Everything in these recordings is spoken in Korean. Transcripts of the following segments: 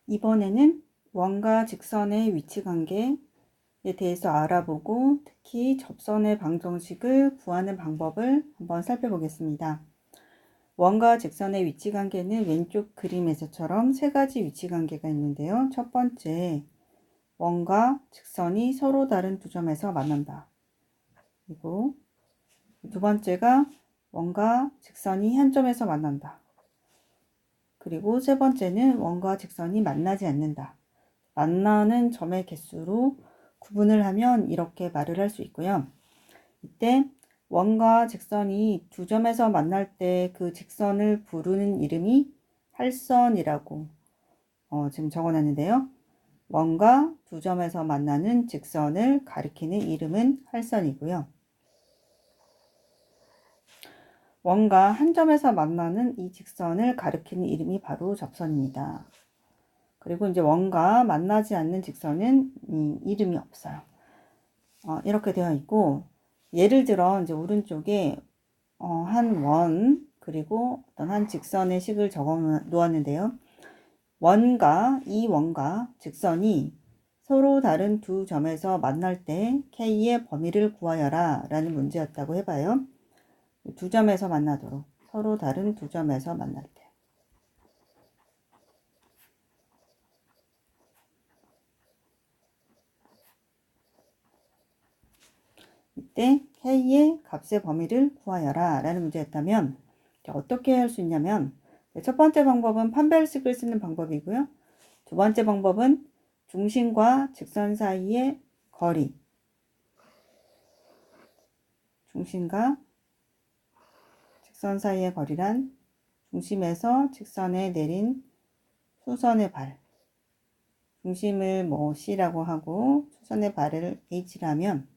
이번에는 원과 직선의 위치 관계에 대해서 알아보고 특히 접선의 방정식을 구하는 방법을 한번 살펴보겠습니다. 원과 직선의 위치 관계는 왼쪽 그림에서처럼 세 가지 위치 관계가 있는데요. 첫 번째, 원과 직선이 서로 다른 두 점에서 만난다. 그리고 두 번째가 원과 직선이 한 점에서 만난다. 그리고 세 번째는 원과 직선이 만나지 않는다. 만나는 점의 개수로 구분을 하면 이렇게 말을 할 수 있고요. 이때 원과 직선이 두 점에서 만날 때 그 직선을 부르는 이름이 할선이라고 지금 적어놨는데요. 원과 두 점에서 만나는 직선을 가리키는 이름은 할선이고요. 원과 한 점에서 만나는 이 직선을 가리키는 이름이 바로 접선입니다. 그리고 이제 원과 만나지 않는 직선은 이름이 없어요. 이렇게 되어 있고, 예를 들어 이제 오른쪽에 한 원 그리고 어떤 한 직선의 식을 적어 놓았는데요. 이 원과 직선이 서로 다른 두 점에서 만날 때 K의 범위를 구하여라 라는 문제였다고 해봐요. 두 점에서 만나도록, 서로 다른 두 점에서 만날 때. 이때 K의 값의 범위를 구하여라 라는 문제였다면 어떻게 할 수 있냐면, 첫 번째 방법은 판별식을 쓰는 방법이고요. 두 번째 방법은 중심과 직선 사이의 거리, 중심과 직선 사이의 거리란 중심에서 직선에 내린 수선의 발, 중심을 C라고 하고 수선의 발을 H라면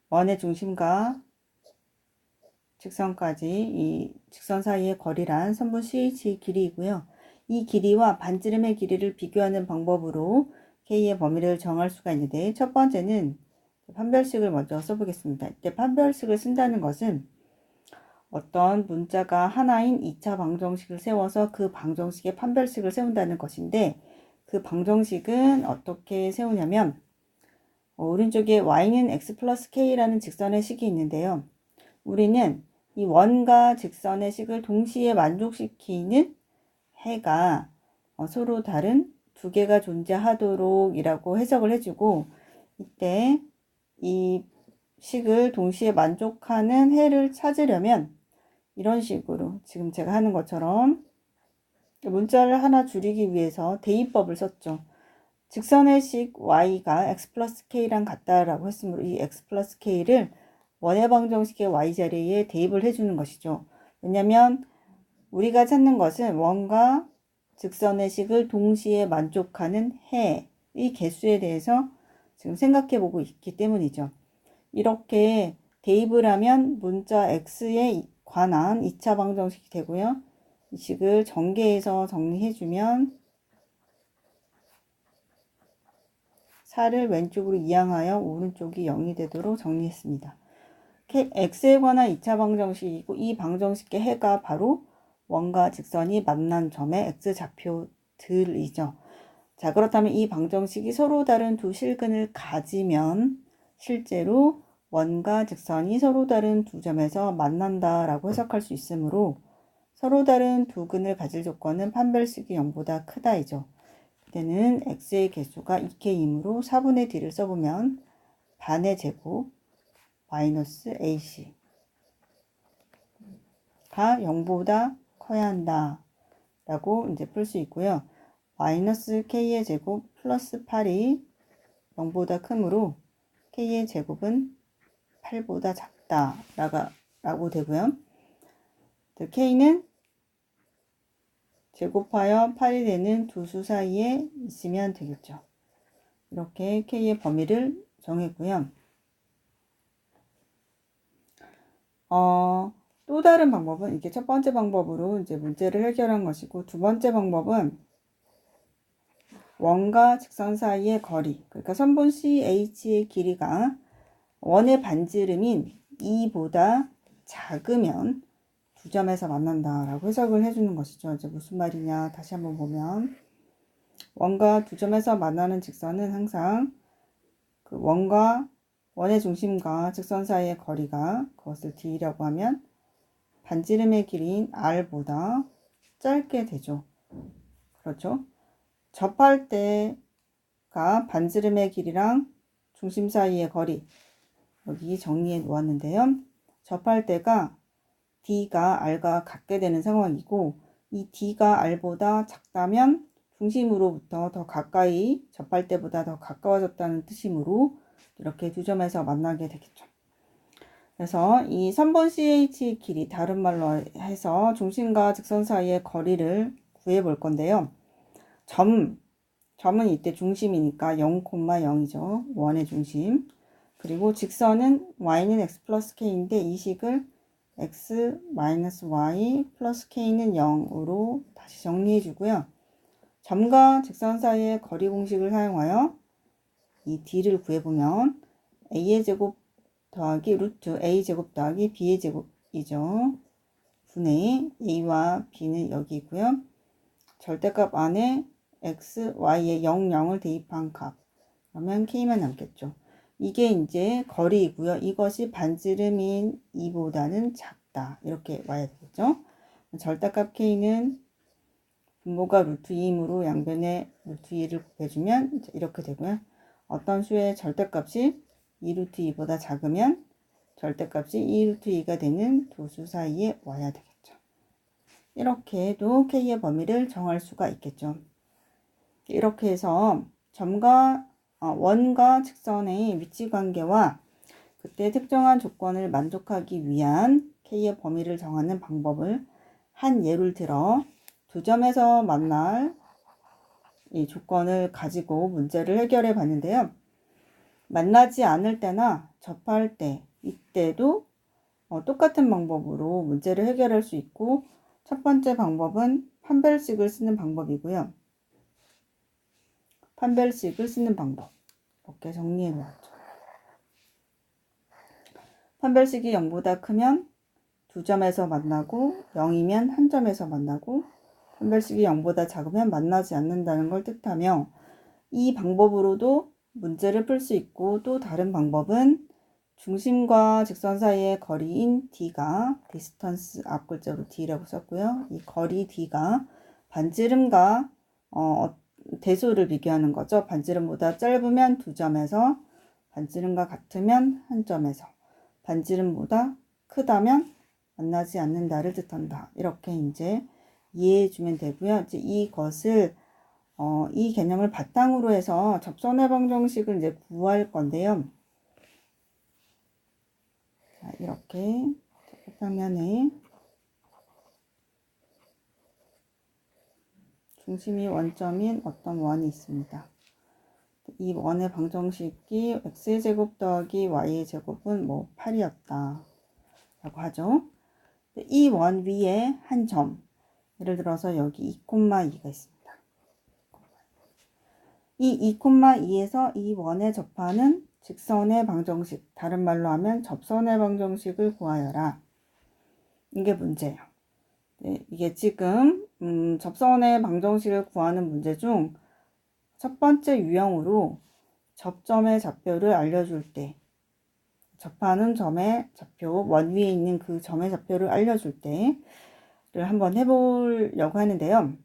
원의 중심과 직선까지 이 직선 사이의 거리란 선분 CH 길이이고요. 이 길이와 반지름의 길이를 비교하는 방법으로 K의 범위를 정할 수가 있는데, 첫 번째는 판별식을 먼저 써보겠습니다. 이때 판별식을 쓴다는 것은 어떤 문자가 하나인 2차 방정식을 세워서 그 방정식의 판별식을 세운다는 것인데, 그 방정식은 어떻게 세우냐면 오른쪽에 y는 x 플러스 k라는 직선의 식이 있는데요. 우리는 이 원과 직선의 식을 동시에 만족시키는 해가 서로 다른 두 개가 존재하도록 이라고 해석을 해주고, 이때 이 식을 동시에 만족하는 해를 찾으려면 이런 식으로 지금 제가 하는 것처럼 문자를 하나 줄이기 위해서 대입법을 썼죠. 직선의 식 y가 x 플러스 k랑 같다라고 했으므로 이 x 플러스 k를 원의 방정식의 y 자리에 대입을 해주는 것이죠. 왜냐하면 우리가 찾는 것은 원과 직선의 식을 동시에 만족하는 해의 개수에 대해서 지금 생각해 보고 있기 때문이죠. 이렇게 대입을 하면 문자 x에 관한 2차 방정식이 되고요. 이 식을 전개해서 정리해주면 4를 왼쪽으로 이항하여 오른쪽이 0이 되도록 정리했습니다. x에 관한 2차 방정식이고, 이 방정식의 해가 바로 원과 직선이 만난 점의 x좌표들이죠. 자, 그렇다면 이 방정식이 서로 다른 두 실근을 가지면 실제로 원과 직선이 서로 다른 두 점에서 만난다라고 해석할 수 있으므로 서로 다른 두 근을 가질 조건은 판별식이 0보다 크다이죠. 이때는 x의 개수가 2k이므로 4분의 d를 써보면 반의 제곱 마이너스 ac 가 0보다 커야 한다 라고 이제 풀 수 있고요. 마이너스 k의 제곱 플러스 8이 0보다 크므로 k의 제곱은 8보다 작다 라고 되고요. k는 제곱하여 8이 되는 두 수 사이에 있으면 되겠죠. 이렇게 k의 범위를 정했고요. 또 다른 방법은 이게 첫 번째 방법으로 이제 문제를 해결한 것이고, 두 번째 방법은 원과 직선 사이의 거리, 그러니까 선분 CH의 길이가 원의 반지름인 2보다 작으면 두 두 점에서 만난다라고 해석을 해주는 것이죠. 이제 무슨 말이냐 다시 한번 보면 원과 두 점에서 만나는 직선은 항상 그 원의 중심과 직선 사이의 거리가 그것을 d라고 하면 반지름의 길이인 r보다 짧게 되죠. 그렇죠? 접할 때가 반지름의 길이랑 중심 사이의 거리 여기 정리해 놓았는데요. 접할 때가 D가 R과 같게 되는 상황이고 이 D가 R보다 작다면 중심으로부터 더 가까이 접할 때보다 더 가까워졌다는 뜻이므로 이렇게 두 점에서 만나게 되겠죠. 그래서 이 선분 CH 길이 다른 말로 해서 중심과 직선 사이의 거리를 구해 볼 건데요. 점은 이때 중심이니까 0,0이죠. 원의 중심. 그리고 직선은 y는 x 플러스 k인데 이 식을 x 마이너스 y 플러스 k는 0으로 다시 정리해 주고요. 점과 직선 사이의 거리 공식을 사용하여 이 d를 구해보면 a의 제곱 더하기 루트 a 제곱 더하기 b의 제곱이죠. 분의 a와 b는 여기 있고요. 절대값 안에 x, y의 0, 0을 대입한 값. 그러면 k만 남겠죠. 이게 이제 거리이고요. 이것이 반지름인 2보다는 작다. 이렇게 와야 되겠죠. 절대값 k는 분모가 루트 2이므로 양변에 루트 2를 곱해주면 이렇게 되고요. 어떤 수의 절대값이 2 루트 2보다 작으면 절대값이 2 루트 2가 되는 두 수 사이에 와야 되겠죠. 이렇게 해도 k의 범위를 정할 수가 있겠죠. 이렇게 해서 원과 직선의 위치 관계와 그때 특정한 조건을 만족하기 위한 k의 범위를 정하는 방법을 한 예를 들어 두 점에서 만날 이 조건을 가지고 문제를 해결해 봤는데요. 만나지 않을 때나 접할 때 이때도 똑같은 방법으로 문제를 해결할 수 있고 첫 번째 방법은 판별식을 쓰는 방법이고요. 판별식을 쓰는 방법 이렇게 정리해 놓았죠. 판별식이 0보다 크면 두 점에서 만나고 0이면 한 점에서 만나고 판별식이 0보다 작으면 만나지 않는다는 걸 뜻하며 이 방법으로도 문제를 풀 수 있고 또 다른 방법은 중심과 직선 사이의 거리인 d가 디스턴스 앞글자로 d라고 썼고요. 이 거리 d가 반지름과 대소를 비교하는 거죠. 반지름보다 짧으면 두 점에서 반지름과 같으면 한 점에서 반지름보다 크다면 만나지 않는다를 뜻한다. 이렇게 이제 이해해 주면 되고요. 이제 이것을 이 개념을 바탕으로 해서 접선의 방정식을 이제 구할 건데요. 자, 이렇게 화면에 중심이 원점인 어떤 원이 있습니다. 이 원의 방정식이 x의 제곱 더하기 y의 제곱은 8이었다 라고 하죠. 이 원 위에 한 점, 예를 들어서 여기 2,2가 있습니다. 이 2,2에서 이 원에 접하는 직선의 방정식, 다른 말로 하면 접선의 방정식을 구하여라. 이게 문제예요. 네, 이게 지금 접선의 방정식을 구하는 문제 중 첫 번째 유형으로 접점의 좌표를 알려줄 때, 접하는 점의 좌표, 원 위에 있는 그 점의 좌표를 알려줄 때를 한번 해보려고 하는데요.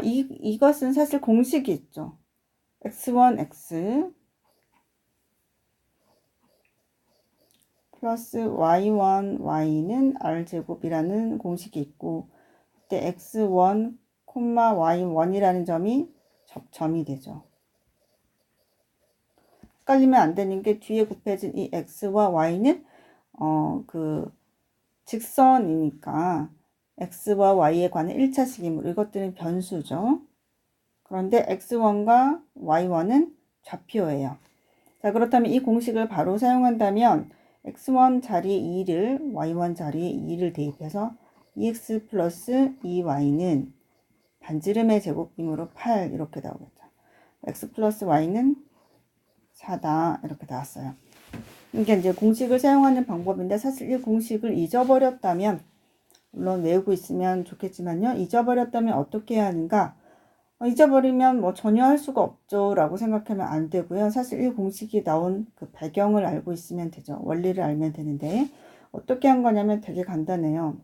이것은 사실 공식이 있죠. x1, x 플러스 y1, y는 r제곱이라는 공식이 있고 그때 x1, y1이라는 점이 접점이 되죠. 헷갈리면 안 되는 게 뒤에 곱해진 이 x와 y는 그 직선이니까 x와 y에 관한 1차식이므로 이것들은 변수죠. 그런데 x1과 y1은 좌표예요. 자, 그렇다면 이 공식을 바로 사용한다면 x1 자리에 2를 y1 자리에 2를 대입해서 2x 플러스 2y는 반지름의 제곱이므로 8 이렇게 나오겠죠. x 플러스 y는 4다 이렇게 나왔어요. 이게 이제 공식을 사용하는 방법인데 사실 이 공식을 잊어버렸다면 물론 외우고 있으면 좋겠지만요. 잊어버렸다면 어떻게 해야 하는가? 잊어버리면 뭐 전혀 할 수가 없죠 라고 생각하면 안 되고요. 사실 이 공식이 나온 그 배경을 알고 있으면 되죠. 원리를 알면 되는데 어떻게 한 거냐면 되게 간단해요.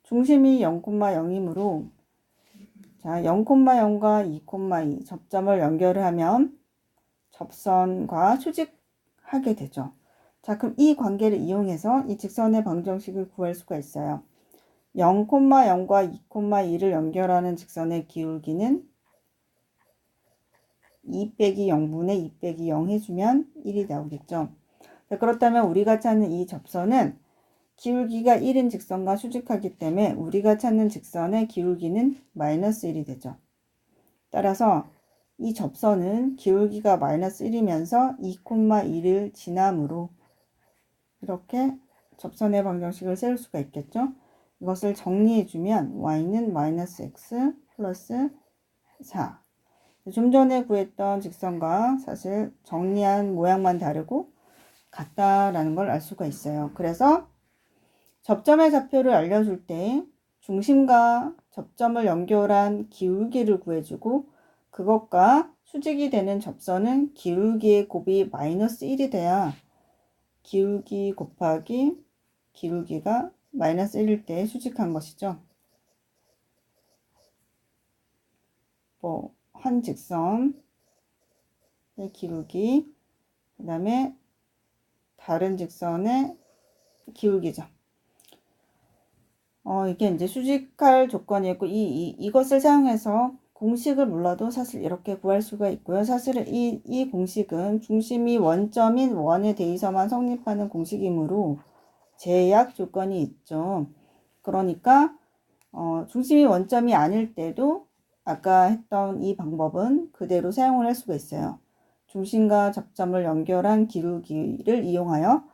중심이 0,0이므로 자 0,0과 2,2 접점을 연결을 하면 접선과 수직하게 되죠. 자 그럼 이 관계를 이용해서 이 직선의 방정식을 구할 수가 있어요. 0,0과 2,2를 연결하는 직선의 기울기는 2 빼기 0분의 2 빼기 0 해주면 1이 나오겠죠. 자, 그렇다면 우리가 찾는 이 접선은 기울기가 1인 직선과 수직하기 때문에 우리가 찾는 직선의 기울기는 마이너스 1이 되죠. 따라서 이 접선은 기울기가 마이너스 1이면서 2,1을 지나므로 이렇게 접선의 방정식을 세울 수가 있겠죠. 이것을 정리해주면 y는 마이너스 x 플러스 4. 좀 전에 구했던 직선과 사실 정리한 모양만 다르고 같다라는 걸 알 수가 있어요. 그래서 접점의 좌표를 알려줄 때 중심과 접점을 연결한 기울기를 구해주고 그것과 수직이 되는 접선은 기울기의 곱이 마이너스 1이 돼야 기울기 곱하기 기울기가 마이너스 1일 때 수직한 것이죠. 뭐 한 직선의 기울기 그 다음에 다른 직선의 기울기죠. 이게 이제 수직할 조건이었고 이것을 사용해서 공식을 몰라도 사실 이렇게 구할 수가 있고요. 사실은 이 공식은 중심이 원점인 원에 대해서만 성립하는 공식이므로 제약 조건이 있죠. 그러니까 중심이 원점이 아닐 때도 아까 했던 이 방법은 그대로 사용을 할 수가 있어요. 중심과 접점을 연결한 기울기를 이용하여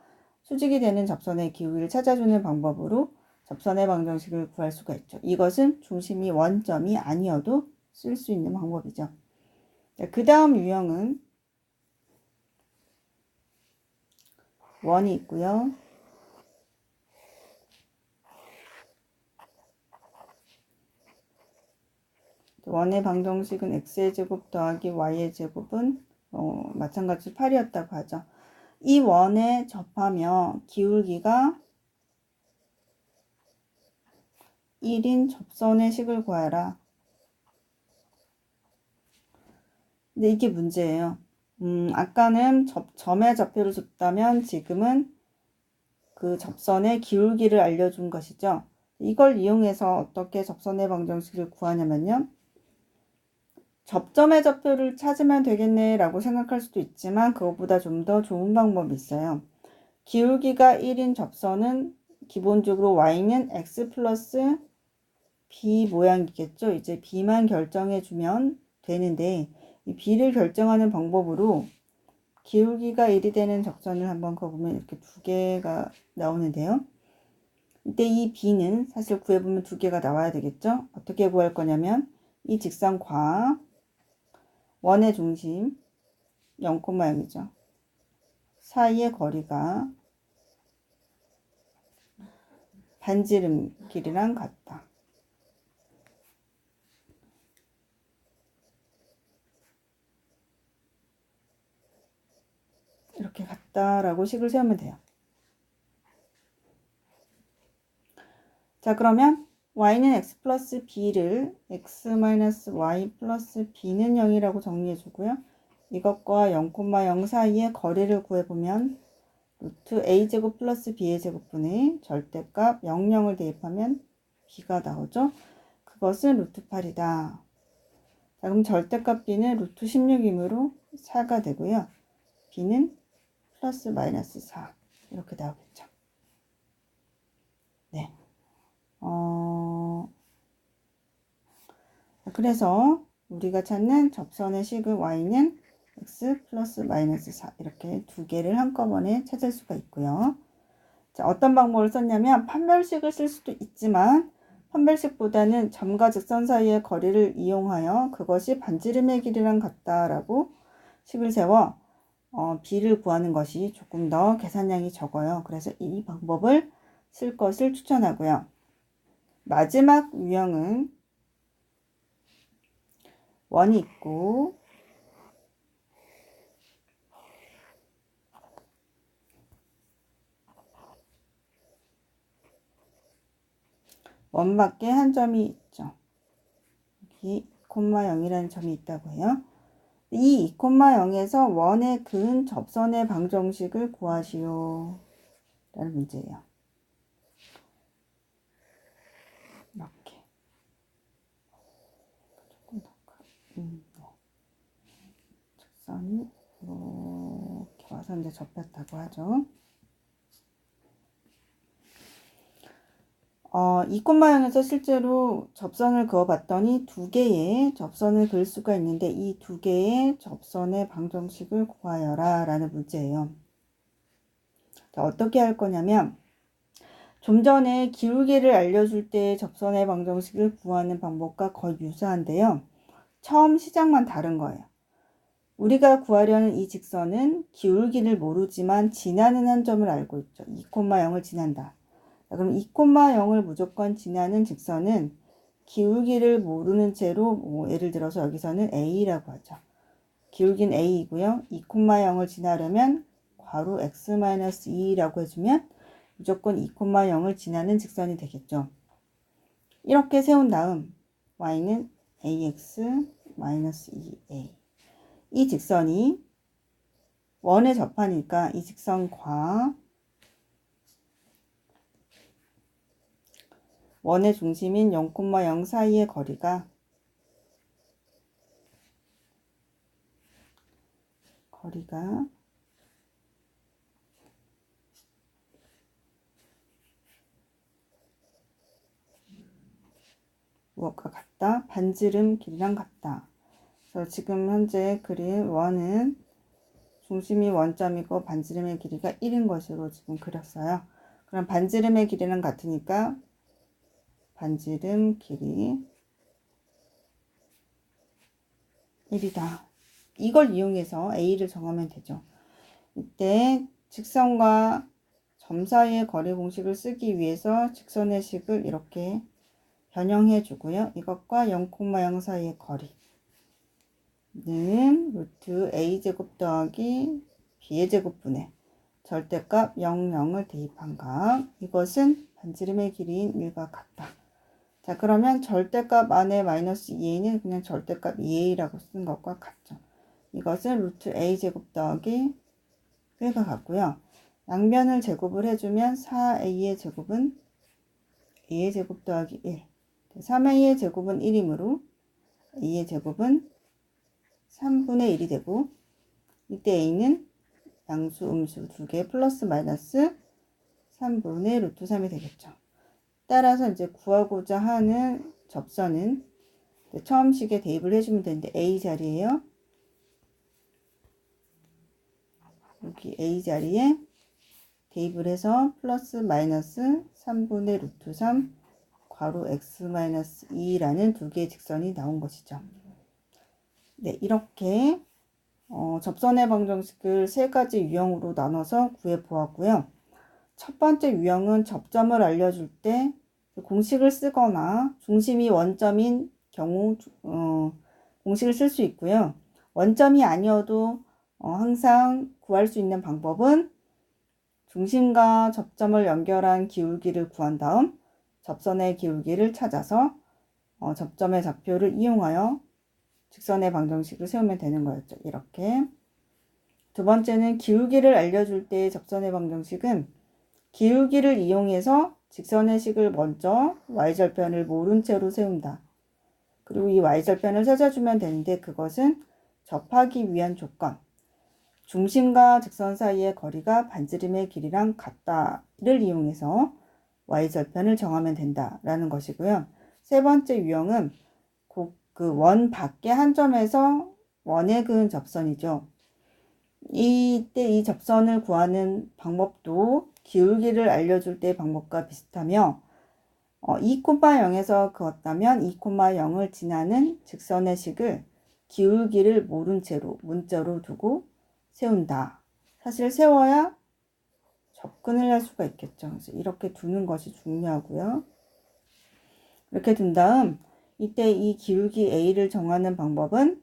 수직이 되는 접선의 기울기를 찾아주는 방법으로 접선의 방정식을 구할 수가 있죠. 이것은 중심이 원점이 아니어도 쓸 수 있는 방법이죠. 그 다음 유형은 원이 있고요. 원의 방정식은 x의 제곱 더하기 y의 제곱은 마찬가지로 8이었다고 하죠. 이 원에 접하며 기울기가 1인 접선의 식을 구하라. 근데 이게 문제예요. 아까는 점의 좌표를 줬다면 지금은 그 접선의 기울기를 알려준 것이죠. 이걸 이용해서 어떻게 접선의 방정식을 구하냐면요. 접점의 좌표를 찾으면 되겠네 라고 생각할 수도 있지만 그것보다 좀 더 좋은 방법이 있어요. 기울기가 1인 접선은 기본적으로 y는 x 플러스 b 모양이겠죠. 이제 b만 결정해 주면 되는데 이 b를 결정하는 방법으로 기울기가 1이 되는 접선을 한번 그어보면 이렇게 두 개가 나오는데요. 이때 이 b는 사실 구해보면 두 개가 나와야 되겠죠. 어떻게 구할 거냐면 이 직선과 원의 중심 0,0이죠. 사이의 거리가 반지름 길이랑 같다. 이렇게 같다라고 식을 세우면 돼요. 자 그러면 y는 x 플러스 b를 x 마이너스 y 플러스 b는 0이라고 정리해 주고요. 이것과 0,0 사이의 거리를 구해보면 루트 a제곱 플러스 b의 제곱분의 절대값 00을 대입하면 b가 나오죠. 그것은 루트 8이다. 자, 그럼 절대값 b는 루트 16이므로 4가 되고요. b는 플러스 마이너스 4 이렇게 나오겠죠. 네. 그래서 우리가 찾는 접선의 식의 y는 x 플러스 마이너스 4 이렇게 두 개를 한꺼번에 찾을 수가 있고요. 자, 어떤 방법을 썼냐면 판별식을 쓸 수도 있지만 판별식보다는 점과 직선 사이의 거리를 이용하여 그것이 반지름의 길이랑 같다라고 식을 세워 b를 구하는 것이 조금 더 계산량이 적어요. 그래서 이 방법을 쓸 것을 추천하고요. 마지막 유형은 원이 있고 원밖에 한 점이 있죠. 여기 2,0이라는 점이 있다고 해요. 이 2,0에서 원의 근 접선의 방정식을 구하시오 라는 문제예요. 이렇게 조금 더 직선이 이렇게 와서 이제 접혔다고 하죠. 2,0에서 실제로 접선을 그어봤더니 두 개의 접선을 그을 수가 있는데 이 두 개의 접선의 방정식을 구하여라 라는 문제예요. 자, 어떻게 할 거냐면 좀 전에 기울기를 알려줄 때 접선의 방정식을 구하는 방법과 거의 유사한데요. 처음 시작만 다른 거예요. 우리가 구하려는 이 직선은 기울기를 모르지만 지나는 한 점을 알고 있죠. 2,0을 지난다. 그럼 2,0을 무조건 지나는 직선은 기울기를 모르는 채로 예를 들어서 여기서는 A라고 하죠. 기울기는 A이고요. 2,0을 지나려면 괄호 x-2라고 해주면 무조건 2,0을 지나는 직선이 되겠죠. 이렇게 세운 다음 y는 ax-2a 이 직선이 원에 접하니까 이 직선과 원의 중심인 0,0 사이의 거리가 무엇과 같다? 반지름 길이랑 같다. 그래서 지금 현재 그린 원은 중심이 원점이고 반지름의 길이가 1인 것으로 지금 그렸어요. 그럼 반지름의 길이랑 같으니까 반지름 길이 1이다. 이걸 이용해서 A를 정하면 되죠. 이때 직선과 점 사이의 거리 공식을 쓰기 위해서 직선의 식을 이렇게 변형해 주고요. 이것과 0,0 사이의 거리는 루트 a제곱 더하기 b의 제곱분의 절대값 0,0을 대입한 값. 이것은 반지름의 길이인 1과 같다. 자, 그러면 절대값 안에 마이너스 2a는 그냥 절대값 2a라고 쓴 것과 같죠. 이것은 루트 a제곱 더하기 1과 같고요. 양변을 제곱을 해주면 4a의 제곱은 a의 제곱 더하기 1. 3a의 제곱은 1이므로 a의 제곱은 3분의 1이 되고 이때 a는 양수 음수 두 개 플러스 마이너스 3분의 루트 3이 되겠죠. 따라서 이제 구하고자 하는 접선은 처음 식에 대입을 해주면 되는데 A 자리에요. 여기 A 자리에 대입을 해서 플러스 마이너스 3분의 루트 3 괄호 x-2라는 두 개의 직선이 나온 것이죠. 네, 이렇게 접선의 방정식을 세 가지 유형으로 나눠서 구해 보았고요. 첫 번째 유형은 접점을 알려줄 때 공식을 쓰거나 중심이 원점인 경우 공식을 쓸 수 있고요. 원점이 아니어도 항상 구할 수 있는 방법은 중심과 접점을 연결한 기울기를 구한 다음 접선의 기울기를 찾아서 접점의 좌표를 이용하여 직선의 방정식을 세우면 되는 거였죠. 이렇게. 두 번째는 기울기를 알려줄 때의 접선의 방정식은 기울기를 이용해서 직선의 식을 먼저 y절편을 모른 채로 세운다. 그리고 이 y절편을 찾아주면 되는데 그것은 접하기 위한 조건. 중심과 직선 사이의 거리가 반지름의 길이랑 같다를 이용해서 y절편을 정하면 된다라는 것이고요. 세 번째 유형은 그 원 밖의 한 점에서 원에 그은 접선이죠. 이때 이 접선을 구하는 방법도 기울기를 알려줄 때의 방법과 비슷하며 2,0에서 그었다면 2,0을 지나는 직선의 식을 기울기를 모른 채로 문자로 두고 세운다. 사실 세워야 접근을 할 수가 있겠죠. 그래서 이렇게 두는 것이 중요하고요. 이렇게 둔 다음 이때 이 기울기 A를 정하는 방법은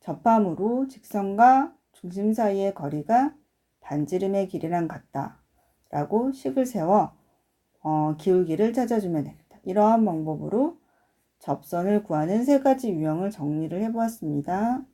접함으로 직선과 중심 사이의 거리가 반지름의 길이랑 같다 라고 식을 세워 기울기를 찾아주면 됩니다. 이러한 방법으로 접선을 구하는 세 가지 유형을 정리를 해보았습니다.